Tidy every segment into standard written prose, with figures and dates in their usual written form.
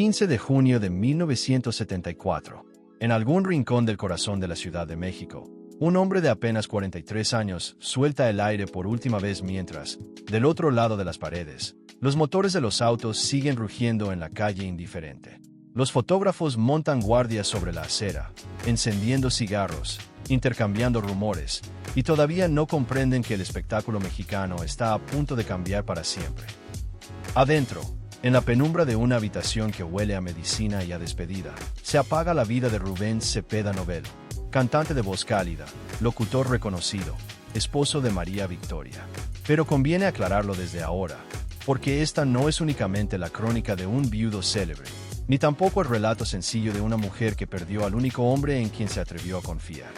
15 de junio de 1974, en algún rincón del corazón de la Ciudad de México, un hombre de apenas 43 años suelta el aire por última vez mientras, del otro lado de las paredes, los motores de los autos siguen rugiendo en la calle indiferente. Los fotógrafos montan guardia sobre la acera, encendiendo cigarros, intercambiando rumores, y todavía no comprenden que el espectáculo mexicano está a punto de cambiar para siempre. Adentro, en la penumbra de una habitación que huele a medicina y a despedida, se apaga la vida de Rubén Cepeda Novello, cantante de voz cálida, locutor reconocido, esposo de María Victoria. Pero conviene aclararlo desde ahora, porque esta no es únicamente la crónica de un viudo célebre, ni tampoco el relato sencillo de una mujer que perdió al único hombre en quien se atrevió a confiar.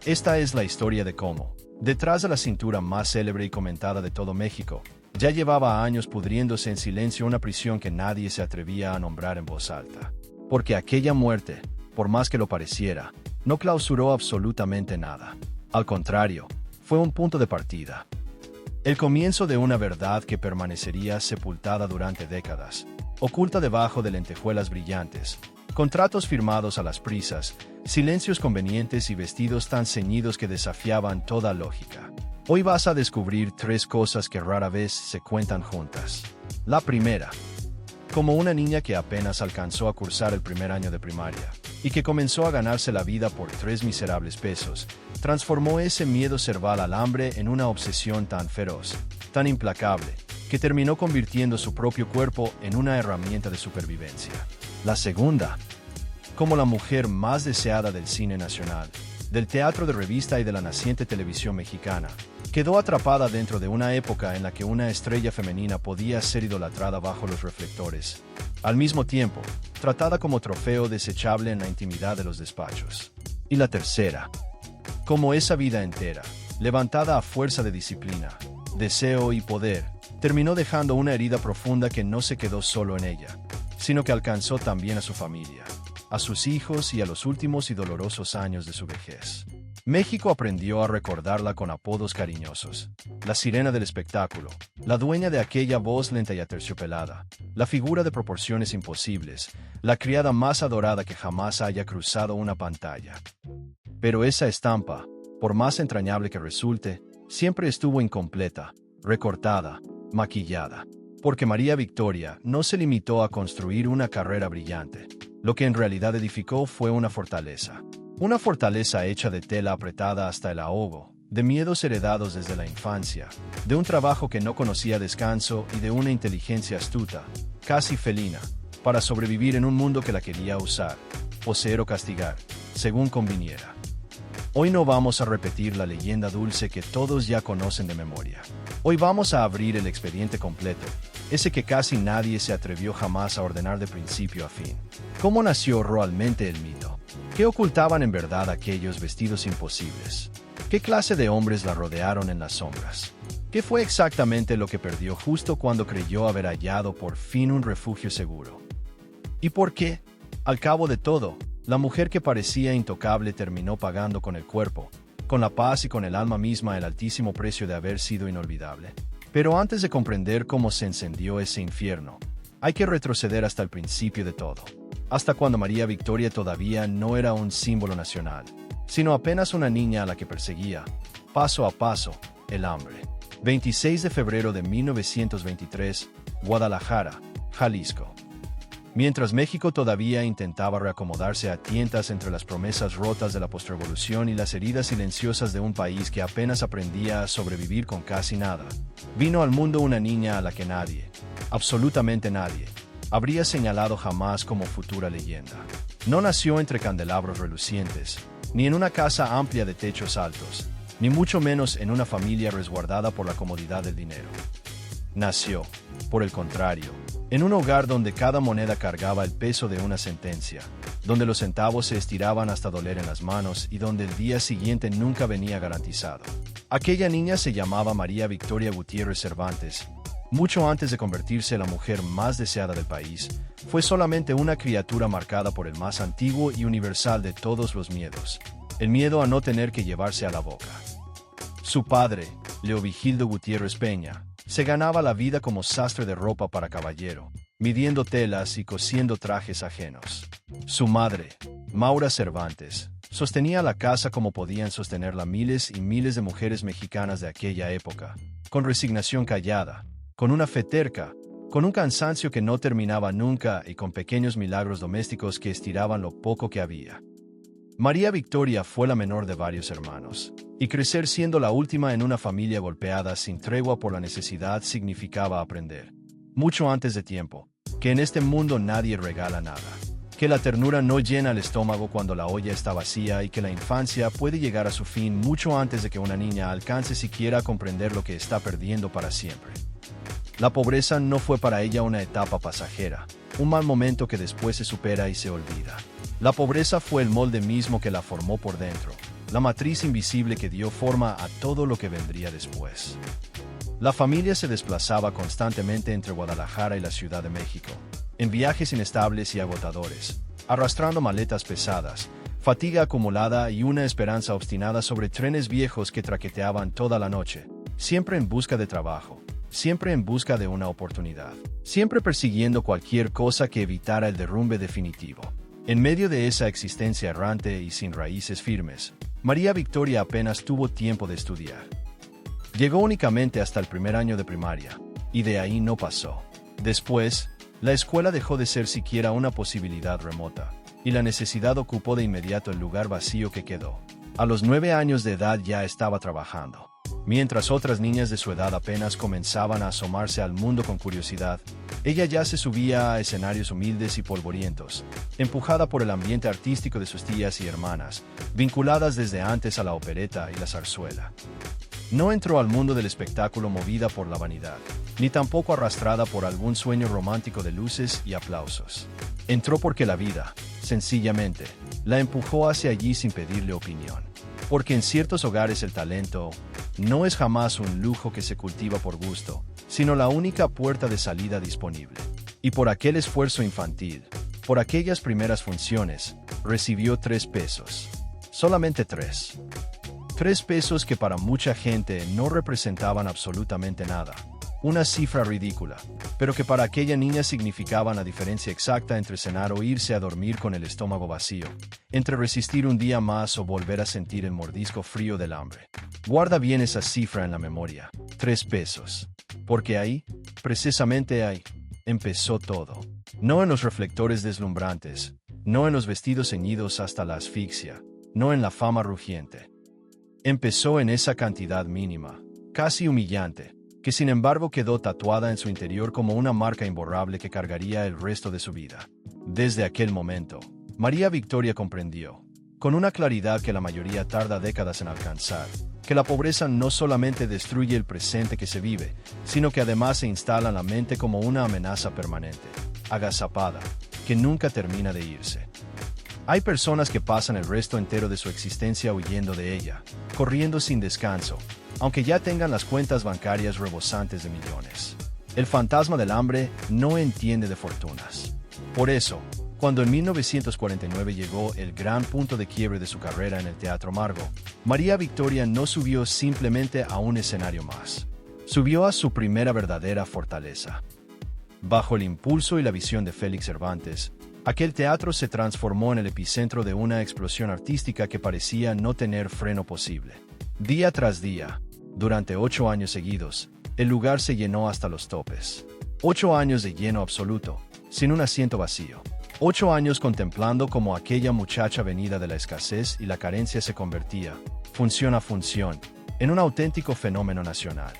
Esta es la historia de cómo, detrás de la cintura más célebre y comentada de todo México, ya llevaba años pudriéndose en silencio una prisión que nadie se atrevía a nombrar en voz alta. Porque aquella muerte, por más que lo pareciera, no clausuró absolutamente nada. Al contrario, fue un punto de partida. El comienzo de una verdad que permanecería sepultada durante décadas, oculta debajo de lentejuelas brillantes, contratos firmados a las prisas, silencios convenientes y vestidos tan ceñidos que desafiaban toda lógica. Hoy vas a descubrir tres cosas que rara vez se cuentan juntas. La primera, como una niña que apenas alcanzó a cursar el primer año de primaria, y que comenzó a ganarse la vida por 3 miserables pesos, transformó ese miedo cerval al hambre en una obsesión tan feroz, tan implacable, que terminó convirtiendo su propio cuerpo en una herramienta de supervivencia. La segunda, como la mujer más deseada del cine nacional, del teatro de revista y de la naciente televisión mexicana, quedó atrapada dentro de una época en la que una estrella femenina podía ser idolatrada bajo los reflectores, al mismo tiempo, tratada como trofeo desechable en la intimidad de los despachos. Y la tercera, como esa vida entera, levantada a fuerza de disciplina, deseo y poder, terminó dejando una herida profunda que no se quedó solo en ella, sino que alcanzó también a su familia, a sus hijos y a los últimos y dolorosos años de su vejez. México aprendió a recordarla con apodos cariñosos: la sirena del espectáculo, la dueña de aquella voz lenta y aterciopelada, la figura de proporciones imposibles, la criada más adorada que jamás haya cruzado una pantalla. Pero esa estampa, por más entrañable que resulte, siempre estuvo incompleta, recortada, maquillada, porque María Victoria no se limitó a construir una carrera brillante. Lo que en realidad edificó fue una fortaleza hecha de tela apretada hasta el ahogo, de miedos heredados desde la infancia, de un trabajo que no conocía descanso y de una inteligencia astuta, casi felina, para sobrevivir en un mundo que la quería usar, poseer o castigar, según conviniera. Hoy no vamos a repetir la leyenda dulce que todos ya conocen de memoria. Hoy vamos a abrir el expediente completo, ese que casi nadie se atrevió jamás a ordenar de principio a fin. ¿Cómo nació realmente el mito? ¿Qué ocultaban en verdad aquellos vestidos imposibles? ¿Qué clase de hombres la rodearon en las sombras? ¿Qué fue exactamente lo que perdió justo cuando creyó haber hallado por fin un refugio seguro? ¿Y por qué, al cabo de todo, la mujer que parecía intocable terminó pagando con el cuerpo, con la paz y con el alma misma el altísimo precio de haber sido inolvidable? Pero antes de comprender cómo se encendió ese infierno, hay que retroceder hasta el principio de todo, hasta cuando María Victoria todavía no era un símbolo nacional, sino apenas una niña a la que perseguía, paso a paso, el hambre. 26 de febrero de 1923, Guadalajara, Jalisco. Mientras México todavía intentaba reacomodarse a tientas entre las promesas rotas de la postrevolución y las heridas silenciosas de un país que apenas aprendía a sobrevivir con casi nada, vino al mundo una niña a la que nadie, absolutamente nadie, habría señalado jamás como futura leyenda. No nació entre candelabros relucientes, ni en una casa amplia de techos altos, ni mucho menos en una familia resguardada por la comodidad del dinero. Nació, por el contrario, en un hogar donde cada moneda cargaba el peso de una sentencia, donde los centavos se estiraban hasta doler en las manos y donde el día siguiente nunca venía garantizado. Aquella niña se llamaba María Victoria Gutiérrez Cervantes. Mucho antes de convertirse en la mujer más deseada del país, fue solamente una criatura marcada por el más antiguo y universal de todos los miedos: el miedo a no tener que llevarse a la boca. Su padre, Leovigildo Gutiérrez Peña, se ganaba la vida como sastre de ropa para caballero, midiendo telas y cosiendo trajes ajenos. Su madre, Maura Cervantes, sostenía la casa como podían sostenerla miles y miles de mujeres mexicanas de aquella época, con resignación callada, con una fe terca, con un cansancio que no terminaba nunca y con pequeños milagros domésticos que estiraban lo poco que había. María Victoria fue la menor de varios hermanos, y crecer siendo la última en una familia golpeada sin tregua por la necesidad significaba aprender, mucho antes de tiempo, que en este mundo nadie regala nada, que la ternura no llena el estómago cuando la olla está vacía y que la infancia puede llegar a su fin mucho antes de que una niña alcance siquiera a comprender lo que está perdiendo para siempre. La pobreza no fue para ella una etapa pasajera, un mal momento que después se supera y se olvida. La pobreza fue el molde mismo que la formó por dentro, la matriz invisible que dio forma a todo lo que vendría después. La familia se desplazaba constantemente entre Guadalajara y la Ciudad de México, en viajes inestables y agotadores, arrastrando maletas pesadas, fatiga acumulada y una esperanza obstinada sobre trenes viejos que traqueteaban toda la noche, siempre en busca de trabajo, siempre en busca de una oportunidad, siempre persiguiendo cualquier cosa que evitara el derrumbe definitivo. En medio de esa existencia errante y sin raíces firmes, María Victoria apenas tuvo tiempo de estudiar. Llegó únicamente hasta el primer año de primaria, y de ahí no pasó. Después, la escuela dejó de ser siquiera una posibilidad remota, y la necesidad ocupó de inmediato el lugar vacío que quedó. A los 9 años de edad ya estaba trabajando. Mientras otras niñas de su edad apenas comenzaban a asomarse al mundo con curiosidad, ella ya se subía a escenarios humildes y polvorientos, empujada por el ambiente artístico de sus tías y hermanas, vinculadas desde antes a la opereta y la zarzuela. No entró al mundo del espectáculo movida por la vanidad, ni tampoco arrastrada por algún sueño romántico de luces y aplausos. Entró porque la vida, sencillamente, la empujó hacia allí sin pedirle opinión. Porque en ciertos hogares el talento no es jamás un lujo que se cultiva por gusto, sino la única puerta de salida disponible. Y por aquel esfuerzo infantil, por aquellas primeras funciones, recibió 3 pesos. Solamente 3. 3 pesos que para mucha gente no representaban absolutamente nada. Una cifra ridícula, pero que para aquella niña significaban la diferencia exacta entre cenar o irse a dormir con el estómago vacío, entre resistir un día más o volver a sentir el mordisco frío del hambre. Guarda bien esa cifra en la memoria, 3 pesos. Porque ahí, precisamente ahí, empezó todo. No en los reflectores deslumbrantes, no en los vestidos ceñidos hasta la asfixia, no en la fama rugiente. Empezó en esa cantidad mínima, casi humillante, que sin embargo quedó tatuada en su interior como una marca imborrable que cargaría el resto de su vida. Desde aquel momento, María Victoria comprendió, con una claridad que la mayoría tarda décadas en alcanzar, que la pobreza no solamente destruye el presente que se vive, sino que además se instala en la mente como una amenaza permanente, agazapada, que nunca termina de irse. Hay personas que pasan el resto entero de su existencia huyendo de ella, corriendo sin descanso, aunque ya tengan las cuentas bancarias rebosantes de millones. El fantasma del hambre no entiende de fortunas. Por eso, cuando en 1949 llegó el gran punto de quiebre de su carrera en el Teatro Margo, María Victoria no subió simplemente a un escenario más. Subió a su primera verdadera fortaleza. Bajo el impulso y la visión de Félix Cervantes, aquel teatro se transformó en el epicentro de una explosión artística que parecía no tener freno posible. Día tras día, durante 8 años seguidos, el lugar se llenó hasta los topes. 8 años de lleno absoluto, sin un asiento vacío. 8 años contemplando cómo aquella muchacha venida de la escasez y la carencia se convertía, función a función, en un auténtico fenómeno nacional.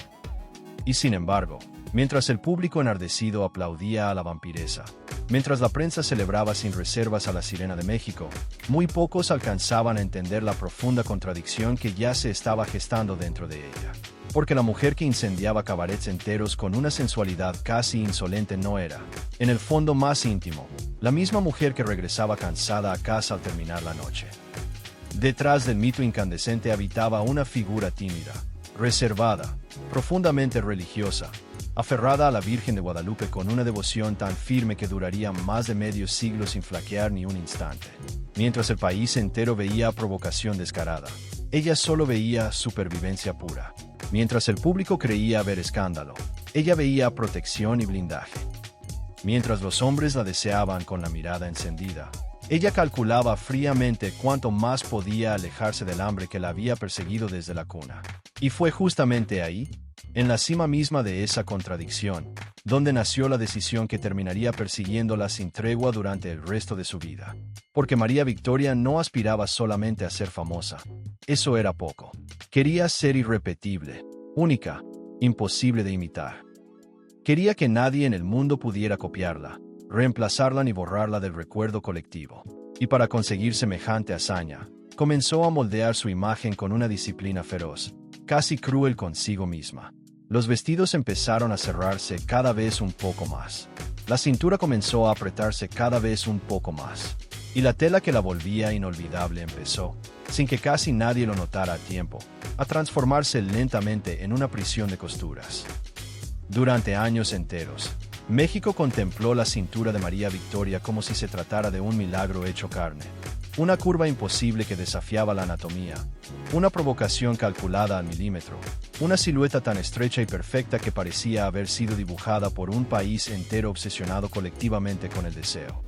Y sin embargo, mientras el público enardecido aplaudía a la vampiresa, mientras la prensa celebraba sin reservas a la Sirena de México, muy pocos alcanzaban a entender la profunda contradicción que ya se estaba gestando dentro de ella. Porque la mujer que incendiaba cabarets enteros con una sensualidad casi insolente no era, en el fondo más íntimo, la misma mujer que regresaba cansada a casa al terminar la noche. Detrás del mito incandescente habitaba una figura tímida, reservada, profundamente religiosa, aferrada a la Virgen de Guadalupe con una devoción tan firme que duraría más de medio siglo sin flaquear ni un instante. Mientras el país entero veía provocación descarada, ella solo veía supervivencia pura. Mientras el público creía ver escándalo, ella veía protección y blindaje. Mientras los hombres la deseaban con la mirada encendida, ella calculaba fríamente cuánto más podía alejarse del hambre que la había perseguido desde la cuna. Y fue justamente ahí, en la cima misma de esa contradicción, donde nació la decisión que terminaría persiguiéndola sin tregua durante el resto de su vida. Porque María Victoria no aspiraba solamente a ser famosa. Eso era poco. Quería ser irrepetible, única, imposible de imitar. Quería que nadie en el mundo pudiera copiarla, reemplazarla ni borrarla del recuerdo colectivo. Y para conseguir semejante hazaña, comenzó a moldear su imagen con una disciplina feroz, casi cruel consigo misma. Los vestidos empezaron a cerrarse cada vez un poco más. La cintura comenzó a apretarse cada vez un poco más. Y la tela que la volvía inolvidable empezó, sin que casi nadie lo notara a tiempo, a transformarse lentamente en una prisión de costuras. Durante años enteros, México contempló la cintura de María Victoria como si se tratara de un milagro hecho carne. Una curva imposible que desafiaba la anatomía, una provocación calculada al milímetro, una silueta tan estrecha y perfecta que parecía haber sido dibujada por un país entero obsesionado colectivamente con el deseo.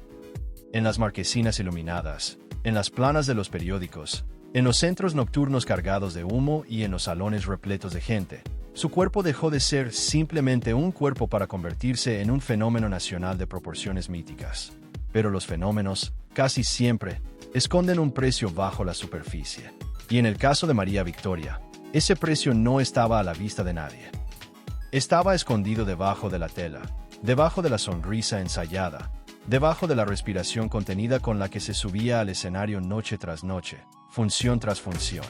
En las marquesinas iluminadas, en las planas de los periódicos, en los centros nocturnos cargados de humo y en los salones repletos de gente, su cuerpo dejó de ser simplemente un cuerpo para convertirse en un fenómeno nacional de proporciones míticas. Pero los fenómenos, casi siempre, esconden un precio bajo la superficie. Y en el caso de María Victoria, ese precio no estaba a la vista de nadie. Estaba escondido debajo de la tela, debajo de la sonrisa ensayada, debajo de la respiración contenida con la que se subía al escenario noche tras noche, función tras función.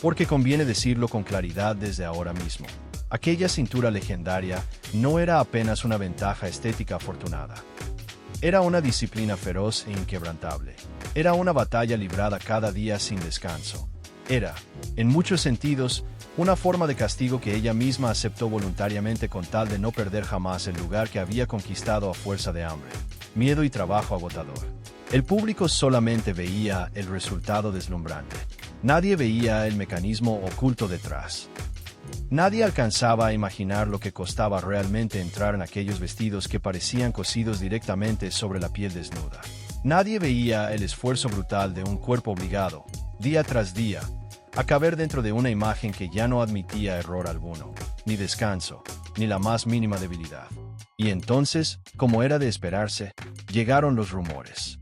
Porque conviene decirlo con claridad desde ahora mismo, aquella cintura legendaria no era apenas una ventaja estética afortunada. Era una disciplina feroz e inquebrantable. Era una batalla librada cada día sin descanso. Era, en muchos sentidos, una forma de castigo que ella misma aceptó voluntariamente con tal de no perder jamás el lugar que había conquistado a fuerza de hambre, miedo y trabajo agotador. El público solamente veía el resultado deslumbrante. Nadie veía el mecanismo oculto detrás. Nadie alcanzaba a imaginar lo que costaba realmente entrar en aquellos vestidos que parecían cosidos directamente sobre la piel desnuda. Nadie veía el esfuerzo brutal de un cuerpo obligado, día tras día, a caber dentro de una imagen que ya no admitía error alguno, ni descanso, ni la más mínima debilidad. Y entonces, como era de esperarse, llegaron los rumores.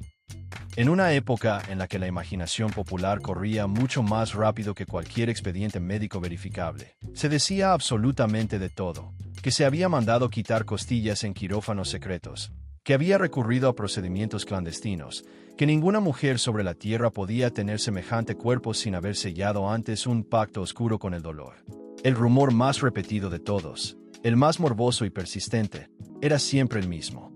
En una época en la que la imaginación popular corría mucho más rápido que cualquier expediente médico verificable, se decía absolutamente de todo, que se había mandado quitar costillas en quirófanos secretos, que había recurrido a procedimientos clandestinos, que ninguna mujer sobre la tierra podía tener semejante cuerpo sin haber sellado antes un pacto oscuro con el dolor. El rumor más repetido de todos, el más morboso y persistente, era siempre el mismo: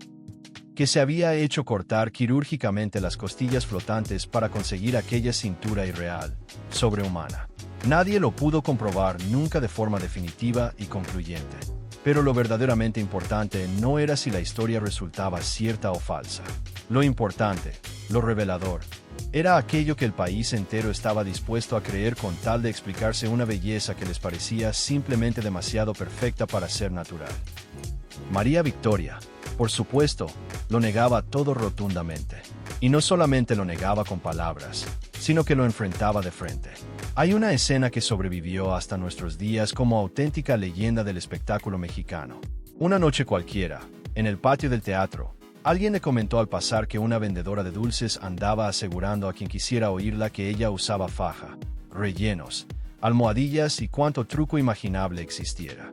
que se había hecho cortar quirúrgicamente las costillas flotantes para conseguir aquella cintura irreal, sobrehumana. Nadie lo pudo comprobar nunca de forma definitiva y concluyente. Pero lo verdaderamente importante no era si la historia resultaba cierta o falsa. Lo importante, lo revelador, era aquello que el país entero estaba dispuesto a creer con tal de explicarse una belleza que les parecía simplemente demasiado perfecta para ser natural. María Victoria, por supuesto, lo negaba todo rotundamente. Y no solamente lo negaba con palabras, sino que lo enfrentaba de frente. Hay una escena que sobrevivió hasta nuestros días como auténtica leyenda del espectáculo mexicano. Una noche cualquiera, en el patio del teatro, alguien le comentó al pasar que una vendedora de dulces andaba asegurando a quien quisiera oírla que ella usaba faja, rellenos, almohadillas y cuanto truco imaginable existiera.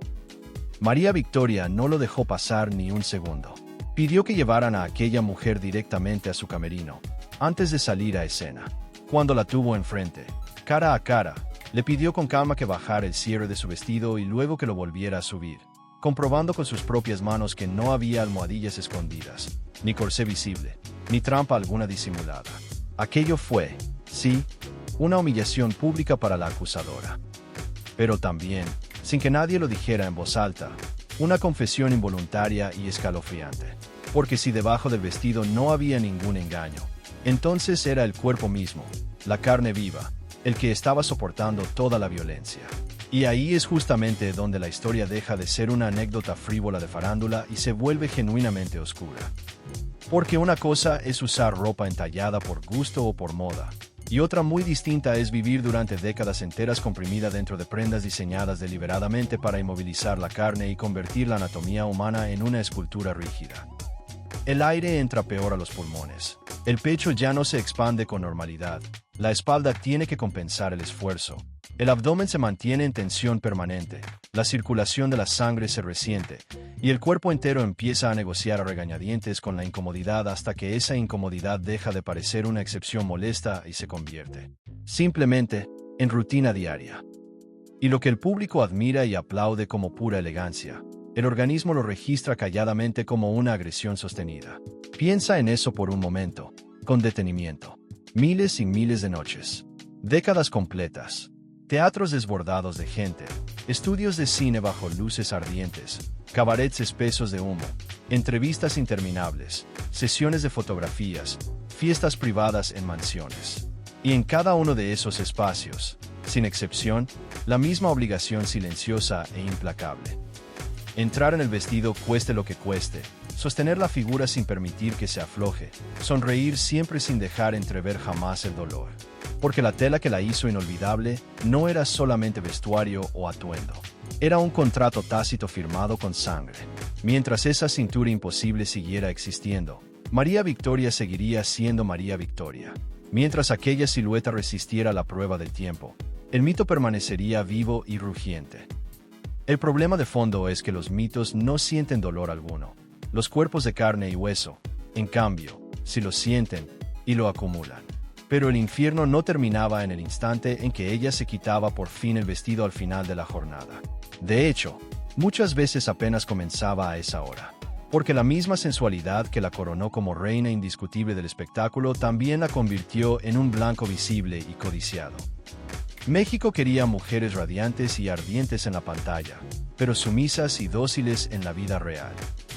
María Victoria no lo dejó pasar ni un segundo. Pidió que llevaran a aquella mujer directamente a su camerino, antes de salir a escena. Cuando la tuvo enfrente, cara a cara, le pidió con calma que bajara el cierre de su vestido y luego que lo volviera a subir, comprobando con sus propias manos que no había almohadillas escondidas, ni corsé visible, ni trampa alguna disimulada. Aquello fue, sí, una humillación pública para la acusadora. Pero también, sin que nadie lo dijera en voz alta, una confesión involuntaria y escalofriante. Porque si debajo del vestido no había ningún engaño, entonces era el cuerpo mismo, la carne viva, el que estaba soportando toda la violencia. Y ahí es justamente donde la historia deja de ser una anécdota frívola de farándula y se vuelve genuinamente oscura. Porque una cosa es usar ropa entallada por gusto o por moda, y otra muy distinta es vivir durante décadas enteras comprimida dentro de prendas diseñadas deliberadamente para inmovilizar la carne y convertir la anatomía humana en una escultura rígida. El aire entra peor a los pulmones. El pecho ya no se expande con normalidad. La espalda tiene que compensar el esfuerzo. El abdomen se mantiene en tensión permanente. La circulación de la sangre se resiente. Y el cuerpo entero empieza a negociar a regañadientes con la incomodidad hasta que esa incomodidad deja de parecer una excepción molesta y se convierte, simplemente, en rutina diaria. Y lo que el público admira y aplaude como pura elegancia, el organismo lo registra calladamente como una agresión sostenida. Piensa en eso por un momento, con detenimiento. Miles y miles de noches. Décadas completas. Teatros desbordados de gente. Estudios de cine bajo luces ardientes. Cabarets espesos de humo. Entrevistas interminables. Sesiones de fotografías. Fiestas privadas en mansiones. Y en cada uno de esos espacios, sin excepción, la misma obligación silenciosa e implacable. Entrar en el vestido cueste lo que cueste, sostener la figura sin permitir que se afloje, sonreír siempre sin dejar entrever jamás el dolor. Porque la tela que la hizo inolvidable no era solamente vestuario o atuendo. Era un contrato tácito firmado con sangre. Mientras esa cintura imposible siguiera existiendo, María Victoria seguiría siendo María Victoria. Mientras aquella silueta resistiera la prueba del tiempo, el mito permanecería vivo y rugiente. El problema de fondo es que los mitos no sienten dolor alguno. Los cuerpos de carne y hueso, en cambio, sí lo sienten y lo acumulan. Pero el infierno no terminaba en el instante en que ella se quitaba por fin el vestido al final de la jornada. De hecho, muchas veces apenas comenzaba a esa hora. Porque la misma sensualidad que la coronó como reina indiscutible del espectáculo también la convirtió en un blanco visible y codiciado. México quería mujeres radiantes y ardientes en la pantalla, pero sumisas y dóciles en la vida real.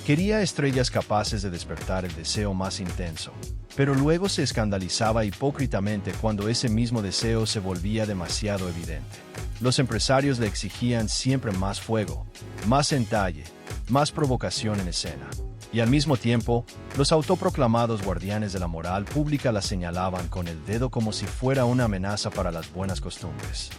Quería estrellas capaces de despertar el deseo más intenso, pero luego se escandalizaba hipócritamente cuando ese mismo deseo se volvía demasiado evidente. Los empresarios le exigían siempre más fuego, más entalle, más provocación en escena. Y al mismo tiempo, los autoproclamados guardianes de la moral pública la señalaban con el dedo como si fuera una amenaza para las buenas costumbres.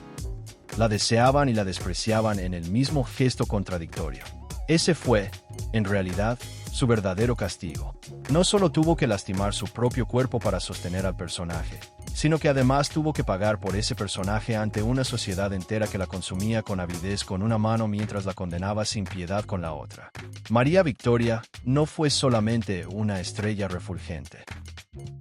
La deseaban y la despreciaban en el mismo gesto contradictorio. Ese fue, en realidad, su verdadero castigo. No solo tuvo que lastimar su propio cuerpo para sostener al personaje, sino que además tuvo que pagar por ese personaje ante una sociedad entera que la consumía con avidez con una mano mientras la condenaba sin piedad con la otra. María Victoria no fue solamente una estrella refulgente.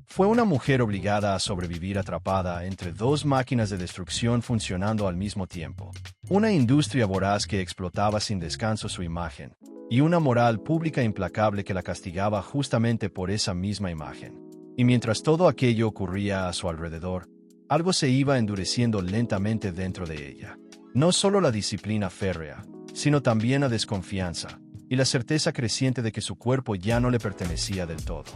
Fue una mujer obligada a sobrevivir atrapada entre dos máquinas de destrucción funcionando al mismo tiempo. Una industria voraz que explotaba sin descanso su imagen, y una moral pública implacable que la castigaba justamente por esa misma imagen. Y mientras todo aquello ocurría a su alrededor, algo se iba endureciendo lentamente dentro de ella. No solo la disciplina férrea, sino también la desconfianza, y la certeza creciente de que su cuerpo ya no le pertenecía del todo.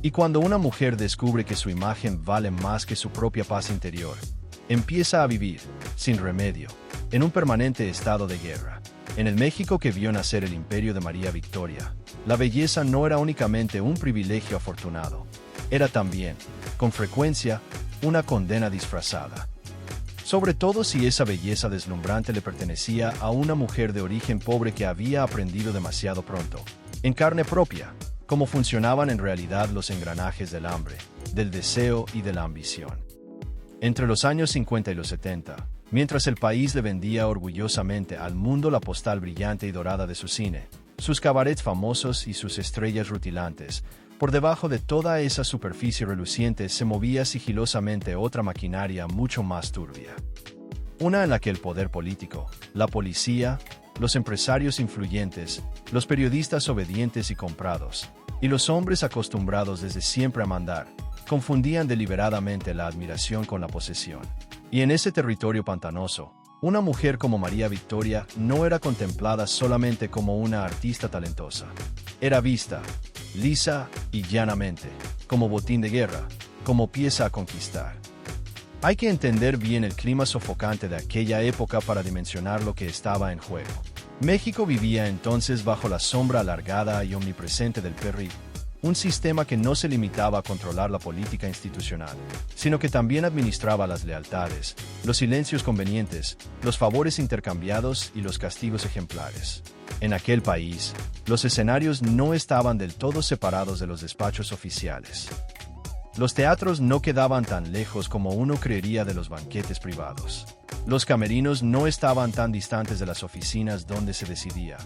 Y cuando una mujer descubre que su imagen vale más que su propia paz interior, empieza a vivir, sin remedio, en un permanente estado de guerra. En el México que vio nacer el imperio de María Victoria, la belleza no era únicamente un privilegio afortunado, era también, con frecuencia, una condena disfrazada. Sobre todo si esa belleza deslumbrante le pertenecía a una mujer de origen pobre que había aprendido demasiado pronto, en carne propia, cómo funcionaban en realidad los engranajes del hambre, del deseo y de la ambición. Entre los años 50 y los 70, mientras el país le vendía orgullosamente al mundo la postal brillante y dorada de su cine, sus cabarets famosos y sus estrellas rutilantes, por debajo de toda esa superficie reluciente se movía sigilosamente otra maquinaria mucho más turbia. Una en la que el poder político, la policía, los empresarios influyentes, los periodistas obedientes y comprados, y los hombres acostumbrados desde siempre a mandar, confundían deliberadamente la admiración con la posesión. Y en ese territorio pantanoso, una mujer como María Victoria no era contemplada solamente como una artista talentosa. Era vista, lisa y llanamente, como botín de guerra, como pieza a conquistar. Hay que entender bien el clima sofocante de aquella época para dimensionar lo que estaba en juego. México vivía entonces bajo la sombra alargada y omnipresente del PRI, un sistema que no se limitaba a controlar la política institucional, sino que también administraba las lealtades, los silencios convenientes, los favores intercambiados y los castigos ejemplares. En aquel país, los escenarios no estaban del todo separados de los despachos oficiales. Los teatros no quedaban tan lejos como uno creería de los banquetes privados. Los camerinos no estaban tan distantes de las oficinas donde se decidía.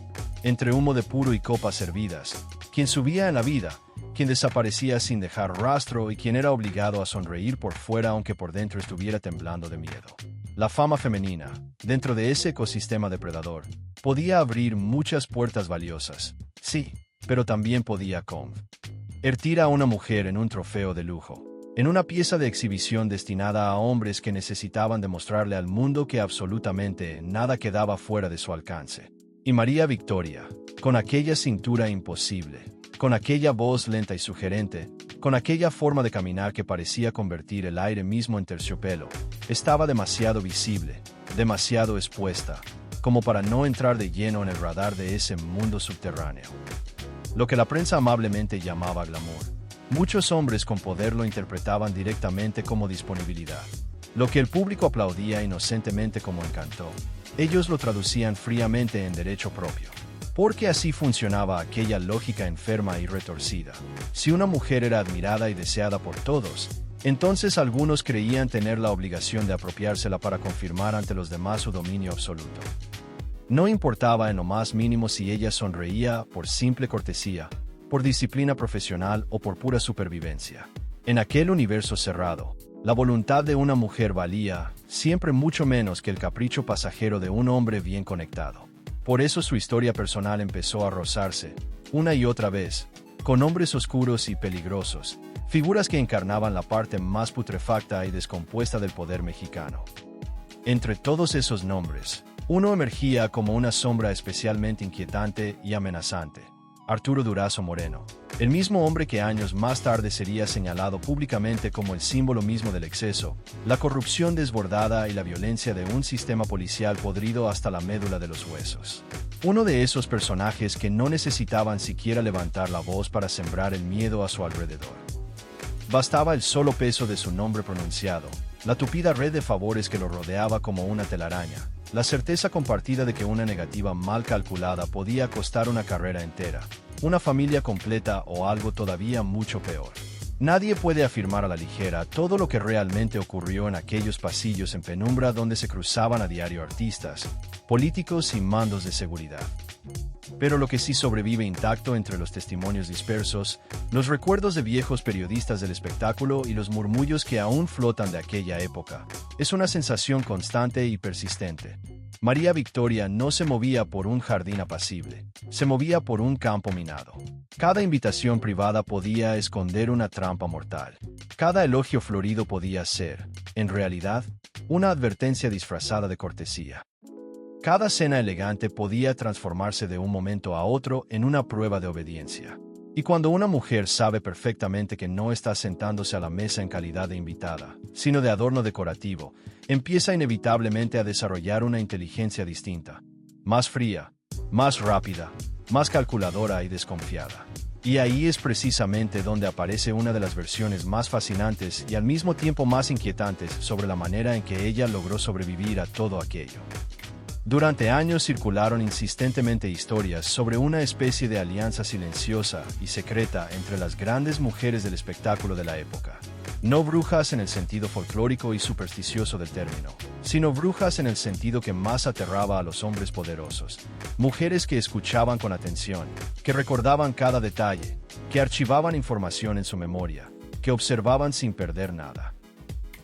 Entre humo de puro y copas servidas, quien subía en la vida, quien desaparecía sin dejar rastro y quien era obligado a sonreír por fuera aunque por dentro estuviera temblando de miedo. La fama femenina, dentro de ese ecosistema depredador, podía abrir muchas puertas valiosas, sí, pero también podía convertir a una mujer en un trofeo de lujo, en una pieza de exhibición destinada a hombres que necesitaban demostrarle al mundo que absolutamente nada quedaba fuera de su alcance. Y María Victoria, con aquella cintura imposible, con aquella voz lenta y sugerente, con aquella forma de caminar que parecía convertir el aire mismo en terciopelo, estaba demasiado visible, demasiado expuesta, como para no entrar de lleno en el radar de ese mundo subterráneo. Lo que la prensa amablemente llamaba glamour. Muchos hombres con poder lo interpretaban directamente como disponibilidad. Lo que el público aplaudía inocentemente como encanto, ellos lo traducían fríamente en derecho propio. Porque así funcionaba aquella lógica enferma y retorcida. Si una mujer era admirada y deseada por todos, entonces algunos creían tener la obligación de apropiársela para confirmar ante los demás su dominio absoluto. No importaba en lo más mínimo si ella sonreía por simple cortesía, por disciplina profesional o por pura supervivencia. En aquel universo cerrado, la voluntad de una mujer valía siempre mucho menos que el capricho pasajero de un hombre bien conectado. Por eso su historia personal empezó a rozarse, una y otra vez, con hombres oscuros y peligrosos, figuras que encarnaban la parte más putrefacta y descompuesta del poder mexicano. Entre todos esos nombres, uno emergía como una sombra especialmente inquietante y amenazante: Arturo Durazo Moreno, el mismo hombre que años más tarde sería señalado públicamente como el símbolo mismo del exceso, la corrupción desbordada y la violencia de un sistema policial podrido hasta la médula de los huesos. Uno de esos personajes que no necesitaban siquiera levantar la voz para sembrar el miedo a su alrededor. Bastaba el solo peso de su nombre pronunciado, la tupida red de favores que lo rodeaba como una telaraña, la certeza compartida de que una negativa mal calculada podía costar una carrera entera, una familia completa o algo todavía mucho peor. Nadie puede afirmar a la ligera todo lo que realmente ocurrió en aquellos pasillos en penumbra donde se cruzaban a diario artistas, políticos y mandos de seguridad. Pero lo que sí sobrevive intacto entre los testimonios dispersos, los recuerdos de viejos periodistas del espectáculo y los murmullos que aún flotan de aquella época, es una sensación constante y persistente. María Victoria no se movía por un jardín apacible, se movía por un campo minado. Cada invitación privada podía esconder una trampa mortal. Cada elogio florido podía ser, en realidad, una advertencia disfrazada de cortesía. Cada cena elegante podía transformarse de un momento a otro en una prueba de obediencia. Y cuando una mujer sabe perfectamente que no está sentándose a la mesa en calidad de invitada, sino de adorno decorativo, empieza inevitablemente a desarrollar una inteligencia distinta, más fría, más rápida, más calculadora y desconfiada. Y ahí es precisamente donde aparece una de las versiones más fascinantes y al mismo tiempo más inquietantes sobre la manera en que ella logró sobrevivir a todo aquello. Durante años circularon insistentemente historias sobre una especie de alianza silenciosa y secreta entre las grandes mujeres del espectáculo de la época. No brujas en el sentido folclórico y supersticioso del término, sino brujas en el sentido que más aterraba a los hombres poderosos. Mujeres que escuchaban con atención, que recordaban cada detalle, que archivaban información en su memoria, que observaban sin perder nada.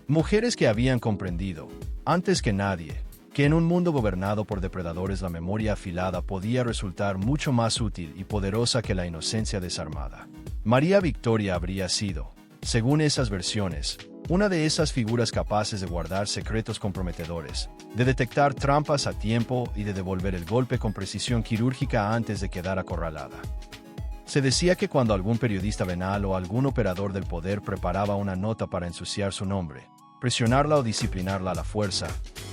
Mujeres que habían comprendido, antes que nadie, que en un mundo gobernado por depredadores la memoria afilada podía resultar mucho más útil y poderosa que la inocencia desarmada. María Victoria habría sido, según esas versiones, una de esas figuras capaces de guardar secretos comprometedores, de detectar trampas a tiempo y de devolver el golpe con precisión quirúrgica antes de quedar acorralada. Se decía que cuando algún periodista venal o algún operador del poder preparaba una nota para ensuciar su nombre, presionarla o disciplinarla a la fuerza,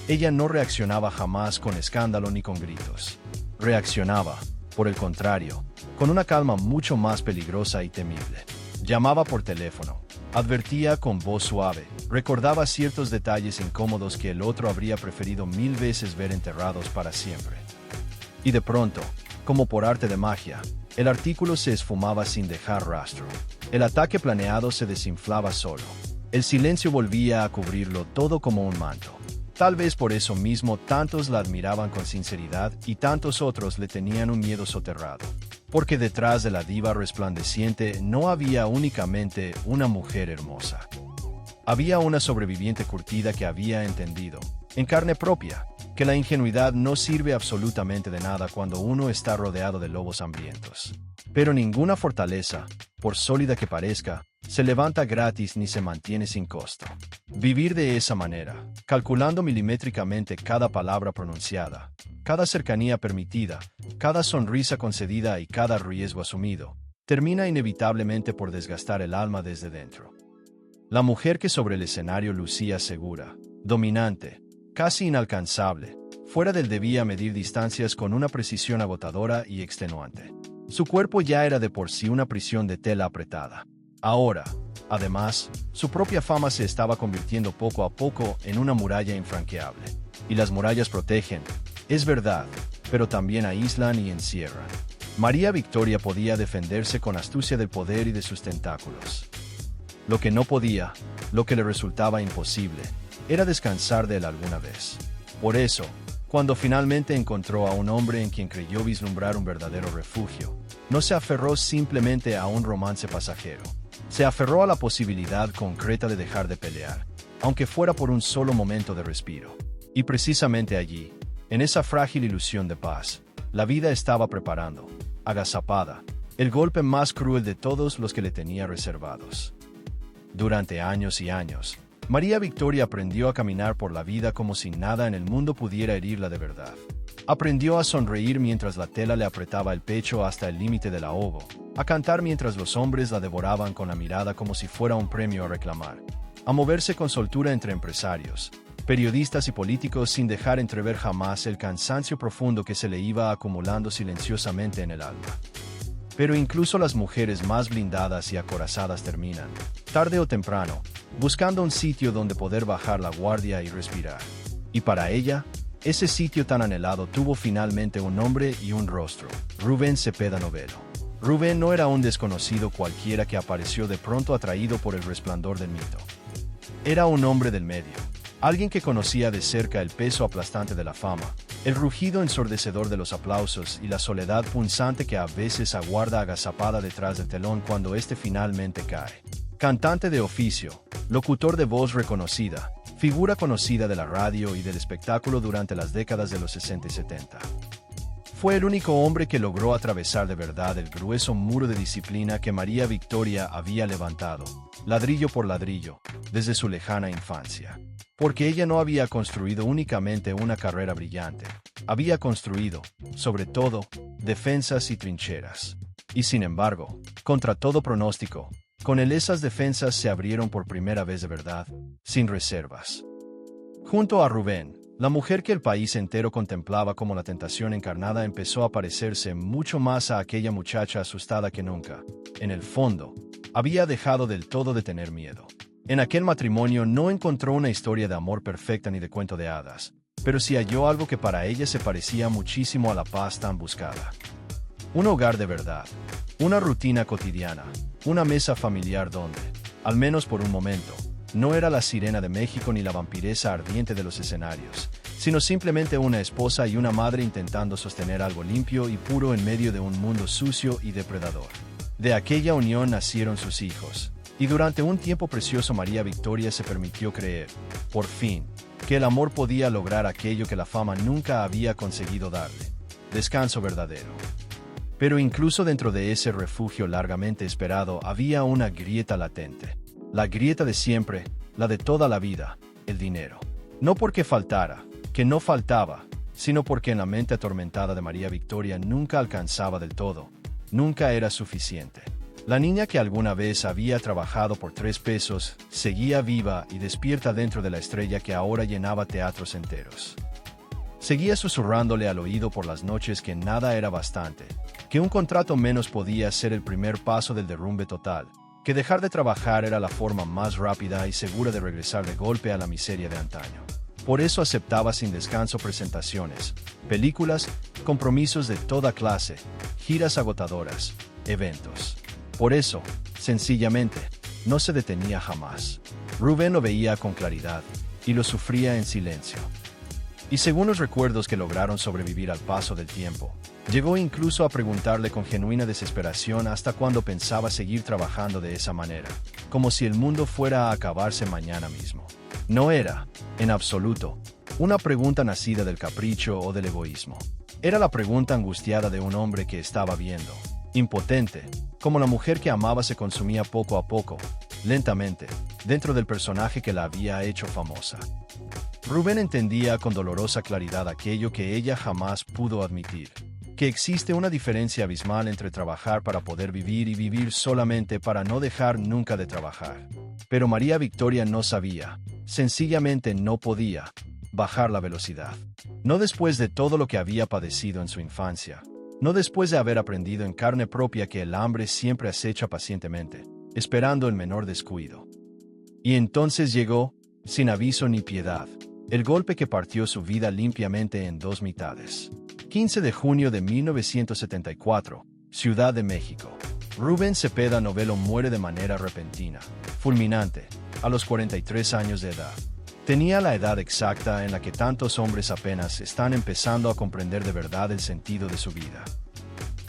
ella no reaccionaba jamás con escándalo ni con gritos. Reaccionaba, por el contrario, con una calma mucho más peligrosa y temible. Llamaba por teléfono, advertía con voz suave, recordaba ciertos detalles incómodos que el otro habría preferido 1000 veces ver enterrados para siempre. Y de pronto, como por arte de magia, el artículo se esfumaba sin dejar rastro. El ataque planeado se desinflaba solo. El silencio volvía a cubrirlo todo como un manto. Tal vez por eso mismo tantos la admiraban con sinceridad y tantos otros le tenían un miedo soterrado. Porque detrás de la diva resplandeciente no había únicamente una mujer hermosa. Había una sobreviviente curtida que había entendido, en carne propia, que la ingenuidad no sirve absolutamente de nada cuando uno está rodeado de lobos hambrientos. Pero ninguna fortaleza, por sólida que parezca, se levanta gratis ni se mantiene sin costo. Vivir de esa manera, calculando milimétricamente cada palabra pronunciada, cada cercanía permitida, cada sonrisa concedida y cada riesgo asumido, termina inevitablemente por desgastar el alma desde dentro. La mujer que sobre el escenario lucía segura, dominante, casi inalcanzable, fuera del debía medir distancias con una precisión agotadora y extenuante. Su cuerpo ya era de por sí una prisión de tela apretada. Ahora, además, su propia fama se estaba convirtiendo poco a poco en una muralla infranqueable. Y las murallas protegen, es verdad, pero también aíslan y encierran. María Victoria podía defenderse con astucia del poder y de sus tentáculos. Lo que no podía, lo que le resultaba imposible, era descansar de él alguna vez. Por eso, cuando finalmente encontró a un hombre en quien creyó vislumbrar un verdadero refugio, no se aferró simplemente a un romance pasajero. Se aferró a la posibilidad concreta de dejar de pelear, aunque fuera por un solo momento de respiro. Y precisamente allí, en esa frágil ilusión de paz, la vida estaba preparando, agazapada, el golpe más cruel de todos los que le tenía reservados. Durante años y años, María Victoria aprendió a caminar por la vida como si nada en el mundo pudiera herirla de verdad. Aprendió a sonreír mientras la tela le apretaba el pecho hasta el límite del ahogo, a cantar mientras los hombres la devoraban con la mirada como si fuera un premio a reclamar, a moverse con soltura entre empresarios, periodistas y políticos sin dejar entrever jamás el cansancio profundo que se le iba acumulando silenciosamente en el alma. Pero incluso las mujeres más blindadas y acorazadas terminan, tarde o temprano, buscando un sitio donde poder bajar la guardia y respirar. Y para ella, ese sitio tan anhelado tuvo finalmente un nombre y un rostro: Rubén Cepeda Novelo. Rubén no era un desconocido cualquiera que apareció de pronto atraído por el resplandor del mito. Era un hombre del medio, alguien que conocía de cerca el peso aplastante de la fama, el rugido ensordecedor de los aplausos y la soledad punzante que a veces aguarda agazapada detrás del telón cuando éste finalmente cae. Cantante de oficio, locutor de voz reconocida, figura conocida de la radio y del espectáculo durante las décadas de los 60 y 70. Fue el único hombre que logró atravesar de verdad el grueso muro de disciplina que María Victoria había levantado, ladrillo por ladrillo, desde su lejana infancia. Porque ella no había construido únicamente una carrera brillante, había construido, sobre todo, defensas y trincheras. Y sin embargo, contra todo pronóstico, con él esas defensas se abrieron por primera vez de verdad, sin reservas. Junto a Rubén, la mujer que el país entero contemplaba como la tentación encarnada empezó a parecerse mucho más a aquella muchacha asustada que nunca, en el fondo, había dejado del todo de tener miedo. En aquel matrimonio no encontró una historia de amor perfecta ni de cuento de hadas, pero sí halló algo que para ella se parecía muchísimo a la paz tan buscada. Un hogar de verdad, una rutina cotidiana, una mesa familiar donde, al menos por un momento, no era la sirena de México ni la vampiresa ardiente de los escenarios, sino simplemente una esposa y una madre intentando sostener algo limpio y puro en medio de un mundo sucio y depredador. De aquella unión nacieron sus hijos. Y durante un tiempo precioso María Victoria se permitió creer, por fin, que el amor podía lograr aquello que la fama nunca había conseguido darle: descanso verdadero. Pero incluso dentro de ese refugio largamente esperado había una grieta latente. La grieta de siempre, la de toda la vida: el dinero. No porque faltara, que no faltaba, sino porque en la mente atormentada de María Victoria nunca alcanzaba del todo, nunca era suficiente. La niña que alguna vez había trabajado por 3 pesos seguía viva y despierta dentro de la estrella que ahora llenaba teatros enteros. Seguía susurrándole al oído por las noches que nada era bastante, que un contrato menos podía ser el primer paso del derrumbe total, que dejar de trabajar era la forma más rápida y segura de regresar de golpe a la miseria de antaño. Por eso aceptaba sin descanso presentaciones, películas, compromisos de toda clase, giras agotadoras, eventos. Por eso, sencillamente, no se detenía jamás. Rubén lo veía con claridad y lo sufría en silencio. Y según los recuerdos que lograron sobrevivir al paso del tiempo, llegó incluso a preguntarle con genuina desesperación hasta cuándo pensaba seguir trabajando de esa manera, como si el mundo fuera a acabarse mañana mismo. No era, en absoluto, una pregunta nacida del capricho o del egoísmo. Era la pregunta angustiada de un hombre que estaba viendo, impotente, como la mujer que amaba se consumía poco a poco, lentamente, dentro del personaje que la había hecho famosa. Rubén entendía con dolorosa claridad aquello que ella jamás pudo admitir, que existe una diferencia abismal entre trabajar para poder vivir y vivir solamente para no dejar nunca de trabajar. Pero María Victoria no sabía, sencillamente no podía, bajar la velocidad. No después de todo lo que había padecido en su infancia, no después de haber aprendido en carne propia que el hambre siempre acecha pacientemente, esperando el menor descuido. Y entonces llegó, sin aviso ni piedad, el golpe que partió su vida limpiamente en 2 mitades. 15 de junio de 1974, Ciudad de México. Rubén Cepeda Novelo muere de manera repentina, fulminante, a los 43 años de edad. Tenía la edad exacta en la que tantos hombres apenas están empezando a comprender de verdad el sentido de su vida.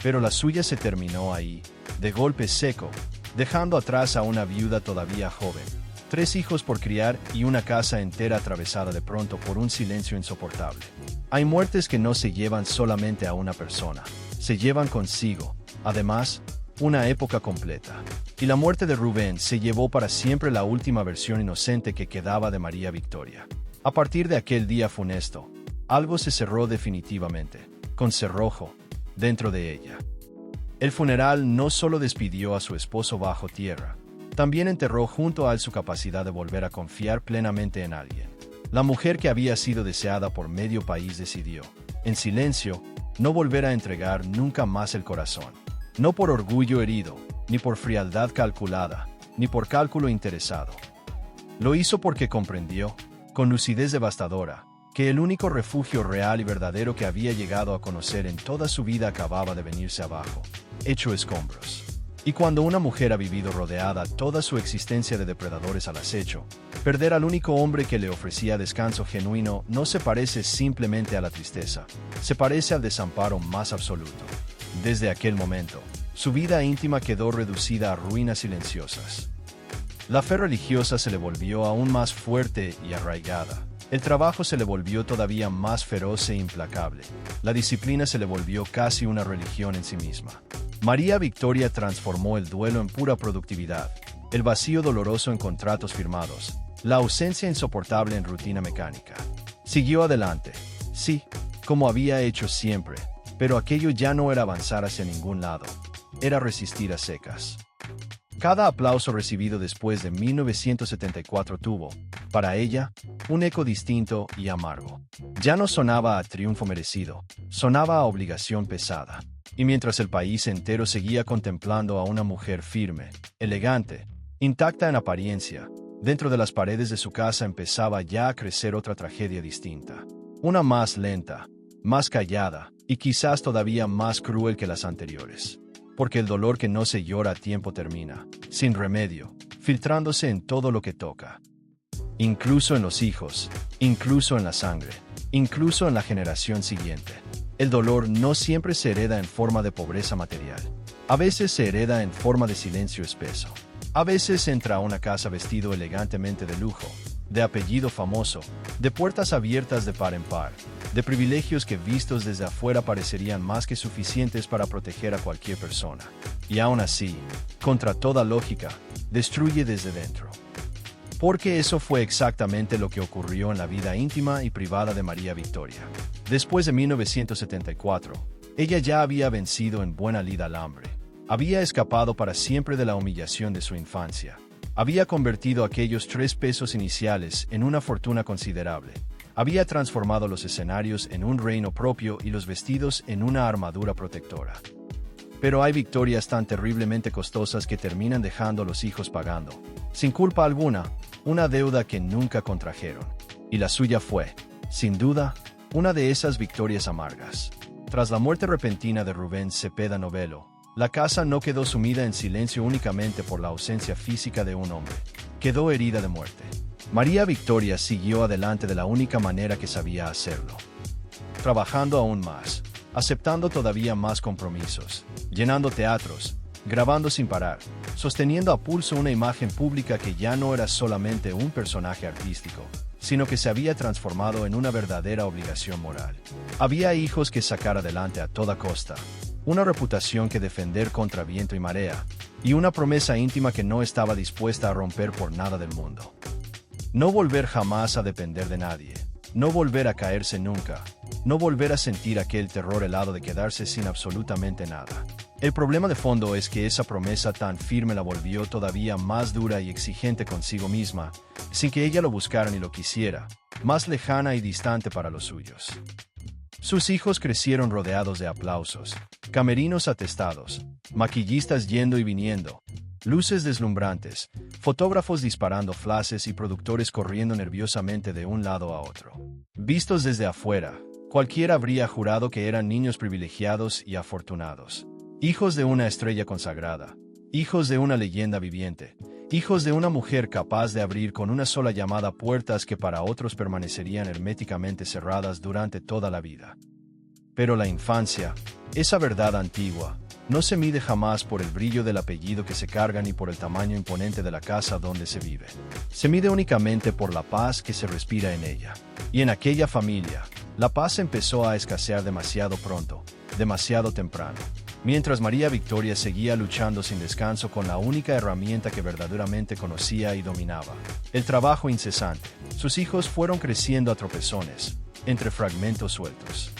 Pero la suya se terminó ahí, de golpe seco, dejando atrás a una viuda todavía joven, 3 hijos por criar y una casa entera atravesada de pronto por un silencio insoportable. Hay muertes que no se llevan solamente a una persona, se llevan consigo, además, una época completa. Y la muerte de Rubén se llevó para siempre la última versión inocente que quedaba de María Victoria. A partir de aquel día funesto, algo se cerró definitivamente, con cerrojo, dentro de ella. El funeral no solo despidió a su esposo bajo tierra, también enterró junto a él su capacidad de volver a confiar plenamente en alguien. La mujer que había sido deseada por medio país decidió, en silencio, no volver a entregar nunca más el corazón. No por orgullo herido, ni por frialdad calculada, ni por cálculo interesado. Lo hizo porque comprendió, con lucidez devastadora, que el único refugio real y verdadero que había llegado a conocer en toda su vida acababa de venirse abajo, hecho escombros. Y cuando una mujer ha vivido rodeada toda su existencia de depredadores al acecho, perder al único hombre que le ofrecía descanso genuino no se parece simplemente a la tristeza, se parece al desamparo más absoluto. Desde aquel momento, su vida íntima quedó reducida a ruinas silenciosas. La fe religiosa se le volvió aún más fuerte y arraigada. El trabajo se le volvió todavía más feroz e implacable. La disciplina se le volvió casi una religión en sí misma. María Victoria transformó el duelo en pura productividad, el vacío doloroso en contratos firmados, la ausencia insoportable en rutina mecánica. Siguió adelante, sí, como había hecho siempre, pero aquello ya no era avanzar hacia ningún lado, era resistir a secas. Cada aplauso recibido después de 1974 tuvo, para ella, un eco distinto y amargo. Ya no sonaba a triunfo merecido, sonaba a obligación pesada. Y mientras el país entero seguía contemplando a una mujer firme, elegante, intacta en apariencia, dentro de las paredes de su casa empezaba ya a crecer otra tragedia distinta. Una más lenta, más callada, y quizás todavía más cruel que las anteriores. Porque el dolor que no se llora a tiempo termina, sin remedio, filtrándose en todo lo que toca. Incluso en los hijos, incluso en la sangre, incluso en la generación siguiente. El dolor no siempre se hereda en forma de pobreza material. A veces se hereda en forma de silencio espeso. A veces entra a una casa vestido elegantemente de lujo, de apellido famoso, de puertas abiertas de par en par, de privilegios que vistos desde afuera parecerían más que suficientes para proteger a cualquier persona. Y aún así, contra toda lógica, destruye desde dentro. Porque eso fue exactamente lo que ocurrió en la vida íntima y privada de María Victoria. Después de 1974, ella ya había vencido en buena lid al hambre, Había escapado para siempre de la humillación de su infancia. Había convertido aquellos 3 pesos iniciales en una fortuna considerable. Había transformado los escenarios en un reino propio y los vestidos en una armadura protectora. Pero hay victorias tan terriblemente costosas que terminan dejando a los hijos pagando, sin culpa alguna, una deuda que nunca contrajeron. Y la suya fue, sin duda, una de esas victorias amargas. Tras la muerte repentina de Rubén Cepeda Novelo, la casa no quedó sumida en silencio únicamente por la ausencia física de un hombre. Quedó herida de muerte. María Victoria siguió adelante de la única manera que sabía hacerlo. Trabajando aún más, aceptando todavía más compromisos, llenando teatros, grabando sin parar, sosteniendo a pulso una imagen pública que ya no era solamente un personaje artístico, sino que se había transformado en una verdadera obligación moral. Había hijos que sacar adelante a toda costa, una reputación que defender contra viento y marea, y una promesa íntima que no estaba dispuesta a romper por nada del mundo. No volver jamás a depender de nadie, no volver a caerse nunca, no volver a sentir aquel terror helado de quedarse sin absolutamente nada. El problema de fondo es que esa promesa tan firme la volvió todavía más dura y exigente consigo misma, sin que ella lo buscara ni lo quisiera, más lejana y distante para los suyos. Sus hijos crecieron rodeados de aplausos, camerinos atestados, maquillistas yendo y viniendo, luces deslumbrantes, fotógrafos disparando flashes y productores corriendo nerviosamente de un lado a otro. Vistos desde afuera, cualquiera habría jurado que eran niños privilegiados y afortunados. Hijos de una estrella consagrada, hijos de una leyenda viviente, hijos de una mujer capaz de abrir con una sola llamada puertas que para otros permanecerían herméticamente cerradas durante toda la vida. Pero la infancia, esa verdad antigua, no se mide jamás por el brillo del apellido que se carga ni por el tamaño imponente de la casa donde se vive. Se mide únicamente por la paz que se respira en ella. Y en aquella familia, la paz empezó a escasear demasiado pronto, demasiado temprano. Mientras María Victoria seguía luchando sin descanso con la única herramienta que verdaderamente conocía y dominaba, el trabajo incesante, sus hijos fueron creciendo a tropezones, entre fragmentos sueltos.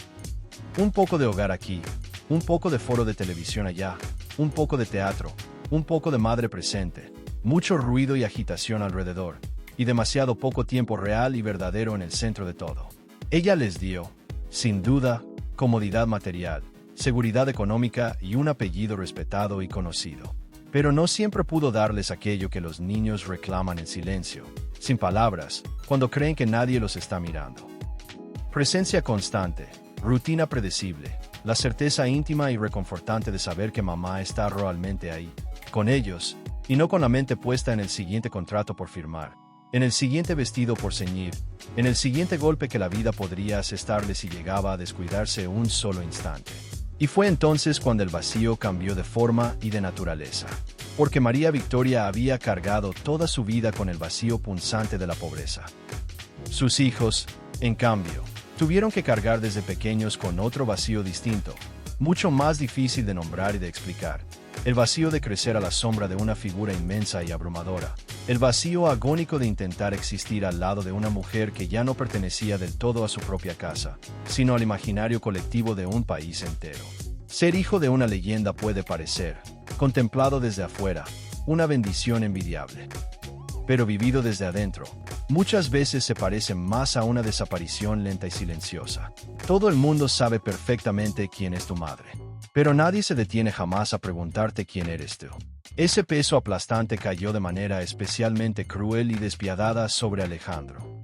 Un poco de hogar aquí, un poco de foro de televisión allá, un poco de teatro, un poco de madre presente, mucho ruido y agitación alrededor, y demasiado poco tiempo real y verdadero en el centro de todo. Ella les dio, sin duda, comodidad material, seguridad económica y un apellido respetado y conocido. Pero no siempre pudo darles aquello que los niños reclaman en silencio, sin palabras, cuando creen que nadie los está mirando. Presencia constante, rutina predecible, la certeza íntima y reconfortante de saber que mamá está realmente ahí, con ellos, y no con la mente puesta en el siguiente contrato por firmar, en el siguiente vestido por ceñir, en el siguiente golpe que la vida podría asestarle si llegaba a descuidarse un solo instante. Y fue entonces cuando el vacío cambió de forma y de naturaleza, porque María Victoria había cargado toda su vida con el vacío punzante de la pobreza. Sus hijos, en cambio, tuvieron que cargar desde pequeños con otro vacío distinto, mucho más difícil de nombrar y de explicar, el vacío de crecer a la sombra de una figura inmensa y abrumadora, el vacío agónico de intentar existir al lado de una mujer que ya no pertenecía del todo a su propia casa, sino al imaginario colectivo de un país entero. Ser hijo de una leyenda puede parecer, contemplado desde afuera, una bendición envidiable. Pero vivido desde adentro, muchas veces se parece más a una desaparición lenta y silenciosa. Todo el mundo sabe perfectamente quién es tu madre, pero nadie se detiene jamás a preguntarte quién eres tú. Ese peso aplastante cayó de manera especialmente cruel y despiadada sobre Alejandro.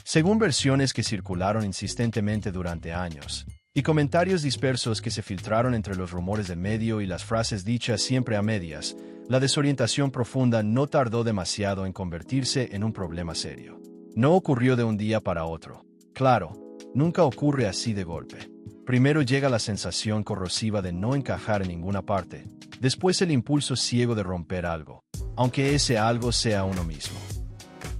Según versiones que circularon insistentemente durante años, y comentarios dispersos que se filtraron entre los rumores del medio y las frases dichas siempre a medias, la desorientación profunda no tardó demasiado en convertirse en un problema serio. No ocurrió de un día para otro. Claro, nunca ocurre así de golpe. Primero llega la sensación corrosiva de no encajar en ninguna parte, después el impulso ciego de romper algo, aunque ese algo sea uno mismo.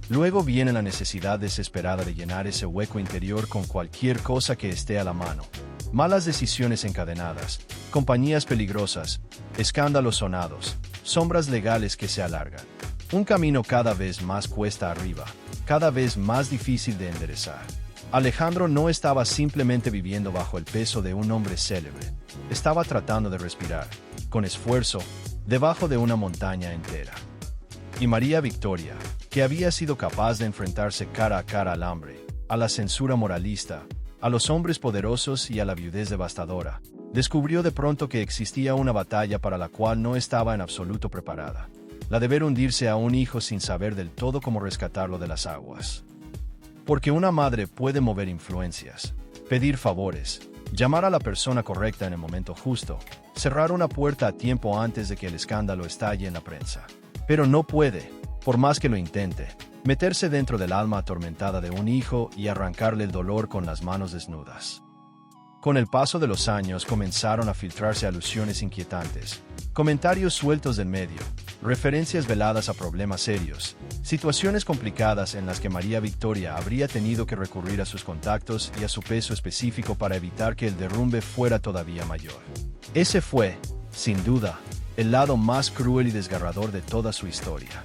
Luego viene la necesidad desesperada de llenar ese hueco interior con cualquier cosa que esté a la mano. Malas decisiones encadenadas, compañías peligrosas, escándalos sonados, sombras legales que se alargan. Un camino cada vez más cuesta arriba, cada vez más difícil de enderezar. Alejandro no estaba simplemente viviendo bajo el peso de un hombre célebre. Estaba tratando de respirar. con esfuerzo, debajo de una montaña entera. Y María Victoria, que había sido capaz de enfrentarse cara a cara al hambre, a la censura moralista, a los hombres poderosos y a la viudez devastadora, descubrió de pronto que existía una batalla para la cual no estaba en absoluto preparada, la de ver hundirse a un hijo sin saber del todo cómo rescatarlo de las aguas. Porque una madre puede mover influencias, pedir favores, llamar a la persona correcta en el momento justo, cerrar una puerta a tiempo antes de que el escándalo estalle en la prensa. Pero no puede, por más que lo intente, meterse dentro del alma atormentada de un hijo y arrancarle el dolor con las manos desnudas. Con el paso de los años comenzaron a filtrarse alusiones inquietantes, comentarios sueltos del medio, referencias veladas a problemas serios, situaciones complicadas en las que María Victoria habría tenido que recurrir a sus contactos y a su peso específico para evitar que el derrumbe fuera todavía mayor. Ese fue, sin duda, el lado más cruel y desgarrador de toda su historia.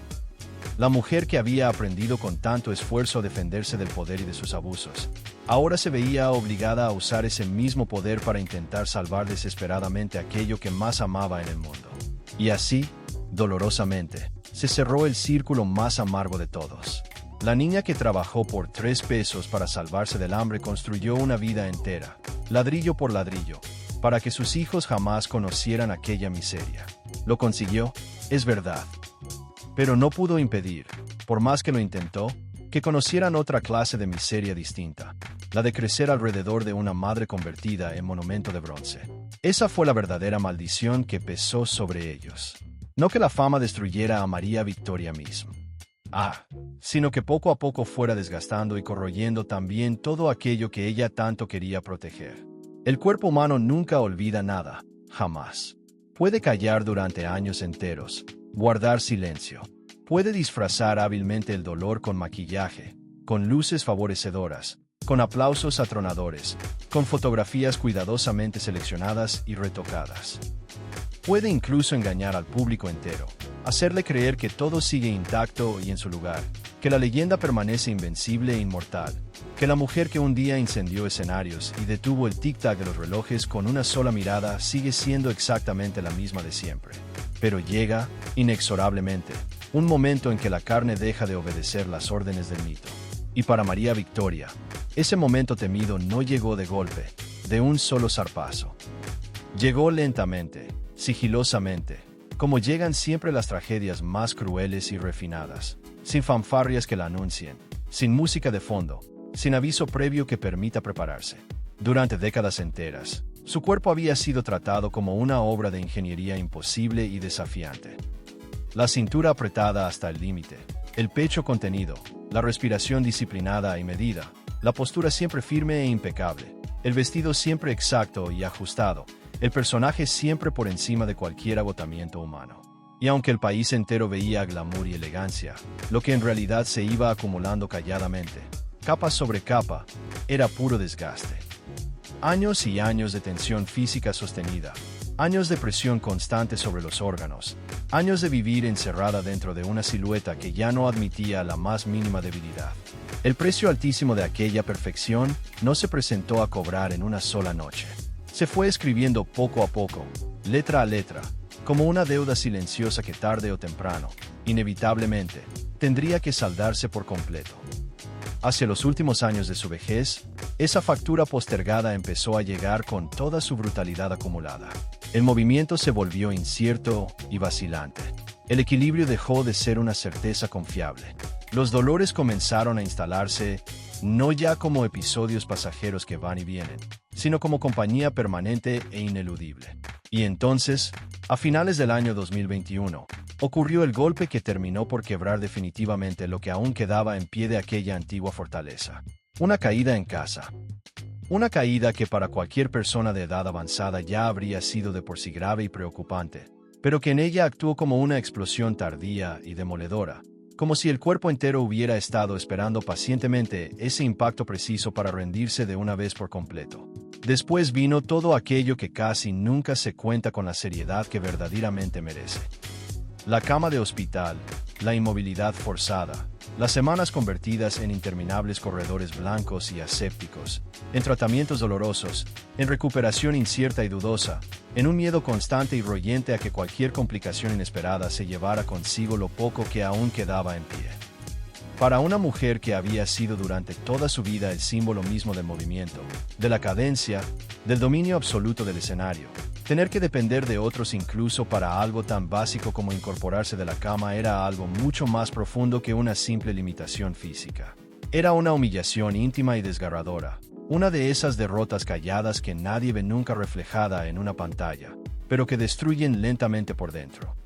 La mujer que había aprendido con tanto esfuerzo a defenderse del poder y de sus abusos, ahora se veía obligada a usar ese mismo poder para intentar salvar desesperadamente aquello que más amaba en el mundo. Y así, dolorosamente, se cerró el círculo más amargo de todos. La niña que trabajó por 3 pesos para salvarse del hambre construyó una vida entera, ladrillo por ladrillo, para que sus hijos jamás conocieran aquella miseria. Lo consiguió, es verdad. Pero no pudo impedir, por más que lo intentó, que conocieran otra clase de miseria distinta, la de crecer alrededor de una madre convertida en monumento de bronce. Esa fue la verdadera maldición que pesó sobre ellos. No que la fama destruyera a María Victoria misma, sino que poco a poco fuera desgastando y corroyendo también todo aquello que ella tanto quería proteger. El cuerpo humano nunca olvida nada, jamás. Puede callar durante años enteros, guardar silencio. Puede disfrazar hábilmente el dolor con maquillaje, con luces favorecedoras, con aplausos atronadores, con fotografías cuidadosamente seleccionadas y retocadas. Puede incluso engañar al público entero, hacerle creer que todo sigue intacto y en su lugar, que la leyenda permanece invencible e inmortal, que la mujer que un día incendió escenarios y detuvo el tic-tac de los relojes con una sola mirada sigue siendo exactamente la misma de siempre. Pero llega, inexorablemente, un momento en que la carne deja de obedecer las órdenes del mito. Y para María Victoria, ese momento temido no llegó de golpe, de un solo zarpazo. Llegó lentamente, sigilosamente, como llegan siempre las tragedias más crueles y refinadas, sin fanfarrias que la anuncien, sin música de fondo, sin aviso previo que permita prepararse. Durante décadas enteras, su cuerpo había sido tratado como una obra de ingeniería imposible y desafiante. La cintura apretada hasta el límite, el pecho contenido, la respiración disciplinada y medida, la postura siempre firme e impecable, el vestido siempre exacto y ajustado, el personaje siempre por encima de cualquier agotamiento humano. Y aunque el país entero veía glamour y elegancia, lo que en realidad se iba acumulando calladamente, capa sobre capa, era puro desgaste. Años y años de tensión física sostenida, años de presión constante sobre los órganos, años de vivir encerrada dentro de una silueta que ya no admitía la más mínima debilidad. El precio altísimo de aquella perfección no se presentó a cobrar en una sola noche. Se fue escribiendo poco a poco, letra a letra, como una deuda silenciosa que tarde o temprano, inevitablemente, tendría que saldarse por completo. Hacia los últimos años de su vejez, esa factura postergada empezó a llegar con toda su brutalidad acumulada. El movimiento se volvió incierto y vacilante. El equilibrio dejó de ser una certeza confiable. Los dolores comenzaron a instalarse, no ya como episodios pasajeros que van y vienen, sino como compañía permanente e ineludible. Y entonces, a finales del año 2021, ocurrió el golpe que terminó por quebrar definitivamente lo que aún quedaba en pie de aquella antigua fortaleza. Una caída en casa. Una caída que para cualquier persona de edad avanzada ya habría sido de por sí grave y preocupante, pero que en ella actuó como una explosión tardía y demoledora, como si el cuerpo entero hubiera estado esperando pacientemente ese impacto preciso para rendirse de una vez por completo. Después vino todo aquello que casi nunca se cuenta con la seriedad que verdaderamente merece. La cama de hospital, la inmovilidad forzada, las semanas convertidas en interminables corredores blancos y asépticos, en tratamientos dolorosos, en recuperación incierta y dudosa, en un miedo constante y royente a que cualquier complicación inesperada se llevara consigo lo poco que aún quedaba en pie. Para una mujer que había sido durante toda su vida el símbolo mismo del movimiento, de la cadencia, del dominio absoluto del escenario, tener que depender de otros incluso para algo tan básico como incorporarse de la cama era algo mucho más profundo que una simple limitación física. Era una humillación íntima y desgarradora, una de esas derrotas calladas que nadie ve nunca reflejada en una pantalla, pero que destruyen lentamente por dentro.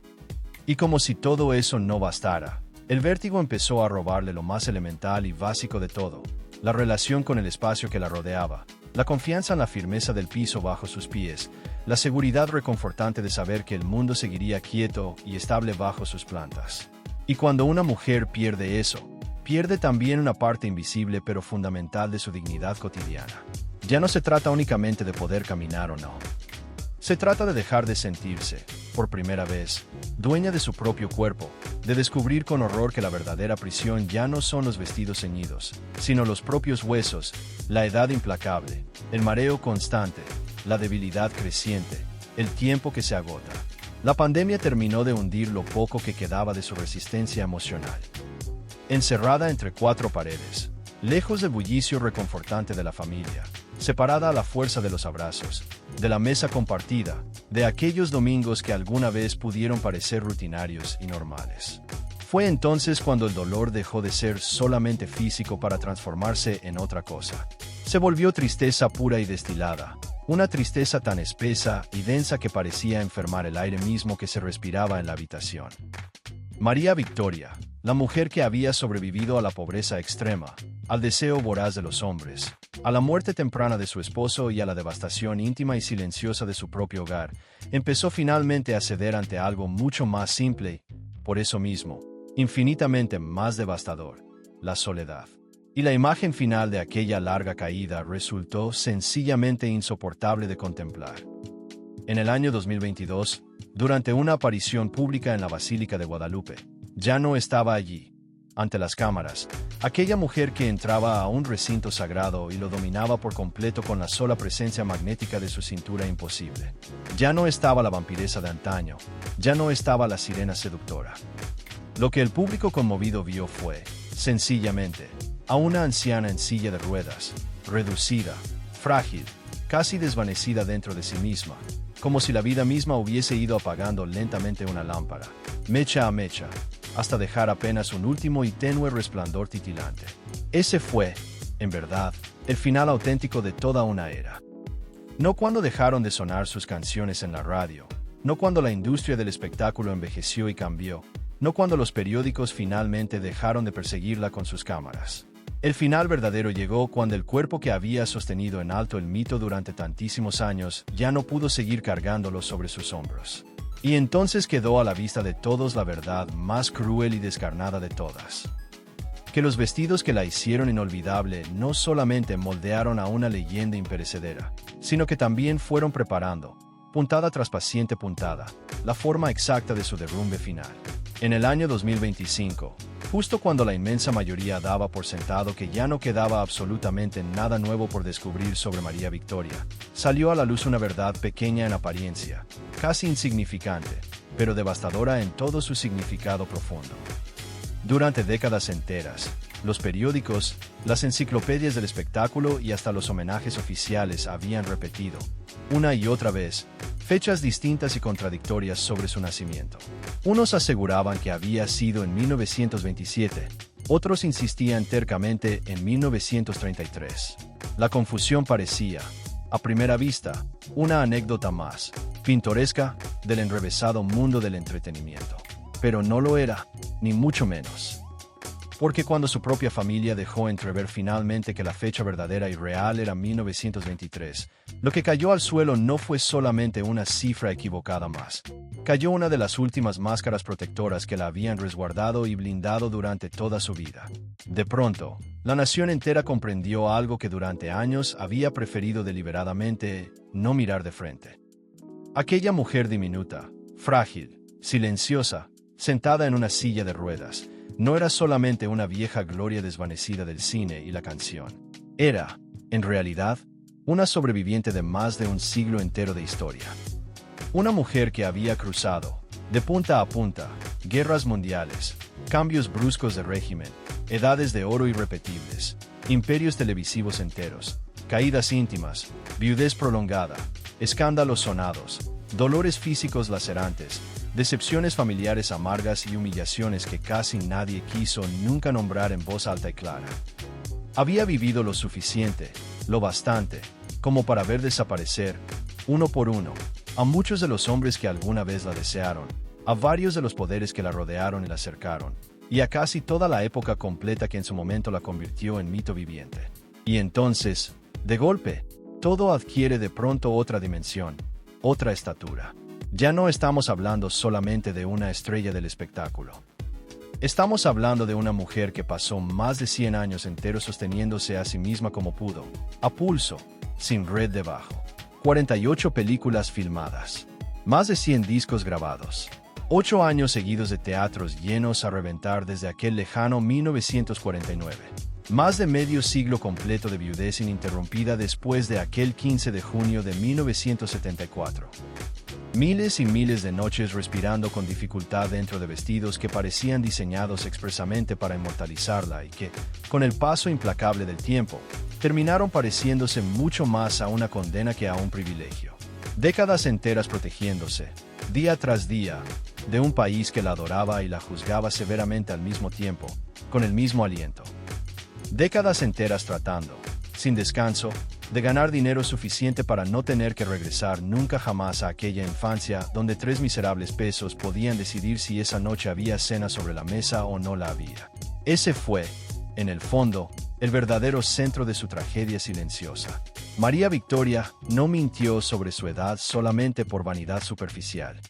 Y como si todo eso no bastara, el vértigo empezó a robarle lo más elemental y básico de todo, la relación con el espacio que la rodeaba, la confianza en la firmeza del piso bajo sus pies, la seguridad reconfortante de saber que el mundo seguiría quieto y estable bajo sus plantas. Y cuando una mujer pierde eso, pierde también una parte invisible pero fundamental de su dignidad cotidiana. Ya no se trata únicamente de poder caminar o no. Se trata de dejar de sentirse, por primera vez, dueña de su propio cuerpo, de descubrir con horror que la verdadera prisión ya no son los vestidos ceñidos, sino los propios huesos, la edad implacable, el mareo constante, la debilidad creciente, el tiempo que se agota. La pandemia terminó de hundir lo poco que quedaba de su resistencia emocional. Encerrada entre cuatro paredes, lejos del bullicio reconfortante de la familia, separada a la fuerza de los abrazos, de la mesa compartida, de aquellos domingos que alguna vez pudieron parecer rutinarios y normales. Fue entonces cuando el dolor dejó de ser solamente físico para transformarse en otra cosa. Se volvió tristeza pura y destilada, una tristeza tan espesa y densa que parecía enfermar el aire mismo que se respiraba en la habitación. María Victoria, la mujer que había sobrevivido a la pobreza extrema, al deseo voraz de los hombres, a la muerte temprana de su esposo y a la devastación íntima y silenciosa de su propio hogar, empezó finalmente a ceder ante algo mucho más simple, por eso mismo, infinitamente más devastador, la soledad. Y la imagen final de aquella larga caída resultó sencillamente insoportable de contemplar. En el año 2022, durante una aparición pública en la Basílica de Guadalupe, ya no estaba allí, ante las cámaras, aquella mujer que entraba a un recinto sagrado y lo dominaba por completo con la sola presencia magnética de su cintura imposible. Ya no estaba la vampiresa de antaño, ya no estaba la sirena seductora. Lo que el público conmovido vio fue, sencillamente, a una anciana en silla de ruedas, reducida, frágil, casi desvanecida dentro de sí misma, como si la vida misma hubiese ido apagando lentamente una lámpara, mecha a mecha, hasta dejar apenas un último y tenue resplandor titilante. Ese fue, en verdad, el final auténtico de toda una era. No cuando dejaron de sonar sus canciones en la radio, no cuando la industria del espectáculo envejeció y cambió, no cuando los periódicos finalmente dejaron de perseguirla con sus cámaras. El final verdadero llegó cuando el cuerpo que había sostenido en alto el mito durante tantísimos años ya no pudo seguir cargándolo sobre sus hombros. Y entonces quedó a la vista de todos la verdad más cruel y descarnada de todas. Que los vestidos que la hicieron inolvidable no solamente moldearon a una leyenda imperecedera, sino que también fueron preparando, puntada tras paciente puntada, la forma exacta de su derrumbe final. En el año 2025, justo cuando la inmensa mayoría daba por sentado que ya no quedaba absolutamente nada nuevo por descubrir sobre María Victoria, salió a la luz una verdad pequeña en apariencia, casi insignificante, pero devastadora en todo su significado profundo. Durante décadas enteras, los periódicos, las enciclopedias del espectáculo y hasta los homenajes oficiales habían repetido, una y otra vez, fechas distintas y contradictorias sobre su nacimiento. Unos aseguraban que había sido en 1927, otros insistían tercamente en 1933. La confusión parecía, a primera vista, una anécdota más, pintoresca, del enrevesado mundo del entretenimiento. Pero no lo era, ni mucho menos. Porque cuando su propia familia dejó entrever finalmente que la fecha verdadera y real era 1923, lo que cayó al suelo no fue solamente una cifra equivocada más. Cayó una de las últimas máscaras protectoras que la habían resguardado y blindado durante toda su vida. De pronto, la nación entera comprendió algo que durante años había preferido deliberadamente no mirar de frente. Aquella mujer diminuta, frágil, silenciosa, sentada en una silla de ruedas, no era solamente una vieja gloria desvanecida del cine y la canción. Era, en realidad, una sobreviviente de más de un siglo entero de historia. Una mujer que había cruzado, de punta a punta, guerras mundiales, cambios bruscos de régimen, edades de oro irrepetibles, imperios televisivos enteros, caídas íntimas, viudez prolongada, escándalos sonados, dolores físicos lacerantes, decepciones familiares amargas y humillaciones que casi nadie quiso nunca nombrar en voz alta y clara. Había vivido lo suficiente, lo bastante, como para ver desaparecer, uno por uno, a muchos de los hombres que alguna vez la desearon, a varios de los poderes que la rodearon y la cercaron, y a casi toda la época completa que en su momento la convirtió en mito viviente. Y entonces, de golpe, todo adquiere de pronto otra dimensión, otra estatura. Ya no estamos hablando solamente de una estrella del espectáculo. Estamos hablando de una mujer que pasó más de 100 años enteros sosteniéndose a sí misma como pudo, a pulso, sin red debajo. 48 películas filmadas, más de 100 discos grabados, 8 años seguidos de teatros llenos a reventar desde aquel lejano 1949. Más de medio siglo completo de viudez ininterrumpida después de aquel 15 de junio de 1974. Miles y miles de noches respirando con dificultad dentro de vestidos que parecían diseñados expresamente para inmortalizarla y que, con el paso implacable del tiempo, terminaron pareciéndose mucho más a una condena que a un privilegio. Décadas enteras protegiéndose, día tras día, de un país que la adoraba y la juzgaba severamente al mismo tiempo, con el mismo aliento. Décadas enteras tratando, sin descanso, de ganar dinero suficiente para no tener que regresar nunca jamás a aquella infancia donde 3 miserables pesos podían decidir si esa noche había cena sobre la mesa o no la había. Ese fue, en el fondo, el verdadero centro de su tragedia silenciosa. María Victoria no mintió sobre su edad solamente por vanidad superficial.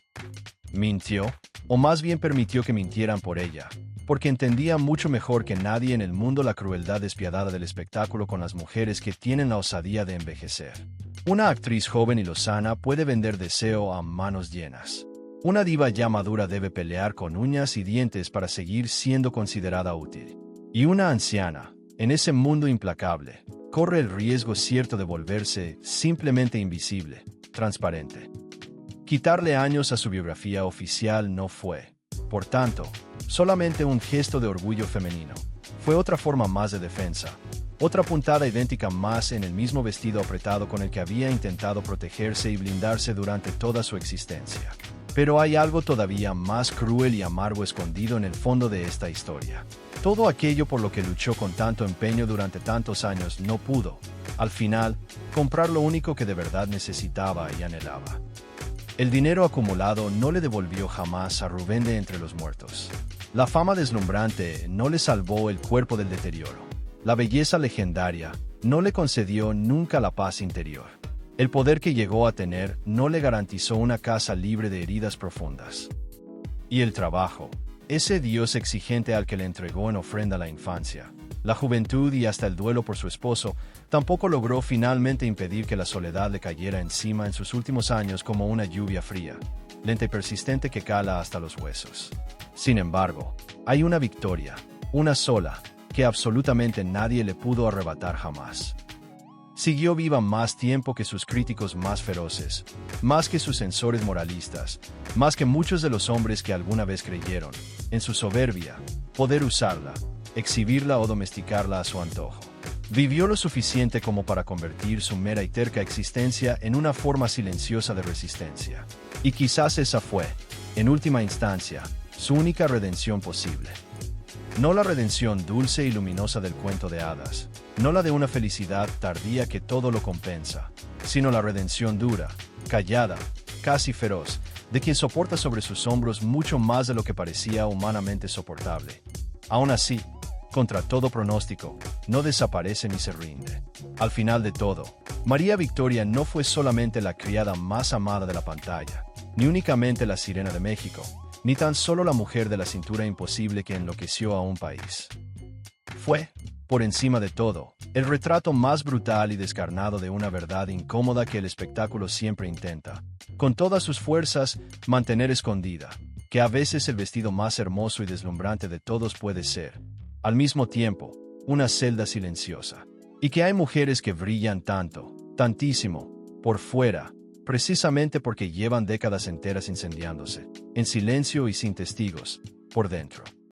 Mintió, o más bien permitió que mintieran por ella, porque entendía mucho mejor que nadie en el mundo la crueldad despiadada del espectáculo con las mujeres que tienen la osadía de envejecer. Una actriz joven y lozana puede vender deseo a manos llenas. Una diva ya madura debe pelear con uñas y dientes para seguir siendo considerada útil. Y una anciana, en ese mundo implacable, corre el riesgo cierto de volverse simplemente invisible, transparente. Quitarle años a su biografía oficial no fue, por tanto, solamente un gesto de orgullo femenino. Fue otra forma más de defensa, otra puntada idéntica más en el mismo vestido apretado con el que había intentado protegerse y blindarse durante toda su existencia. Pero hay algo todavía más cruel y amargo escondido en el fondo de esta historia. Todo aquello por lo que luchó con tanto empeño durante tantos años no pudo, al final, comprar lo único que de verdad necesitaba y anhelaba. El dinero acumulado no le devolvió jamás a Rubén de entre los muertos. La fama deslumbrante no le salvó el cuerpo del deterioro. La belleza legendaria no le concedió nunca la paz interior. El poder que llegó a tener no le garantizó una casa libre de heridas profundas. Y el trabajo, ese Dios exigente al que le entregó en ofrenda la infancia, la juventud y hasta el duelo por su esposo, tampoco logró finalmente impedir que la soledad le cayera encima en sus últimos años como una lluvia fría, lenta y persistente que cala hasta los huesos. Sin embargo, hay una victoria, una sola, que absolutamente nadie le pudo arrebatar jamás. Siguió viva más tiempo que sus críticos más feroces, más que sus censores moralistas, más que muchos de los hombres que alguna vez creyeron, en su soberbia, poder usarla, exhibirla o domesticarla a su antojo. Vivió lo suficiente como para convertir su mera y terca existencia en una forma silenciosa de resistencia. Y quizás esa fue, en última instancia, su única redención posible. No la redención dulce y luminosa del cuento de hadas, no la de una felicidad tardía que todo lo compensa, sino la redención dura, callada, casi feroz, de quien soporta sobre sus hombros mucho más de lo que parecía humanamente soportable. Aún así, contra todo pronóstico, no desaparece ni se rinde. Al final de todo, María Victoria no fue solamente la criada más amada de la pantalla, ni únicamente la sirena de México, ni tan solo la mujer de la cintura imposible que enloqueció a un país. Fue, por encima de todo, el retrato más brutal y descarnado de una verdad incómoda que el espectáculo siempre intenta, con todas sus fuerzas, mantener escondida, que a veces el vestido más hermoso y deslumbrante de todos puede ser, al mismo tiempo, una celda silenciosa. Y que hay mujeres que brillan tanto, tantísimo, por fuera, precisamente porque llevan décadas enteras incendiándose, en silencio y sin testigos, por dentro.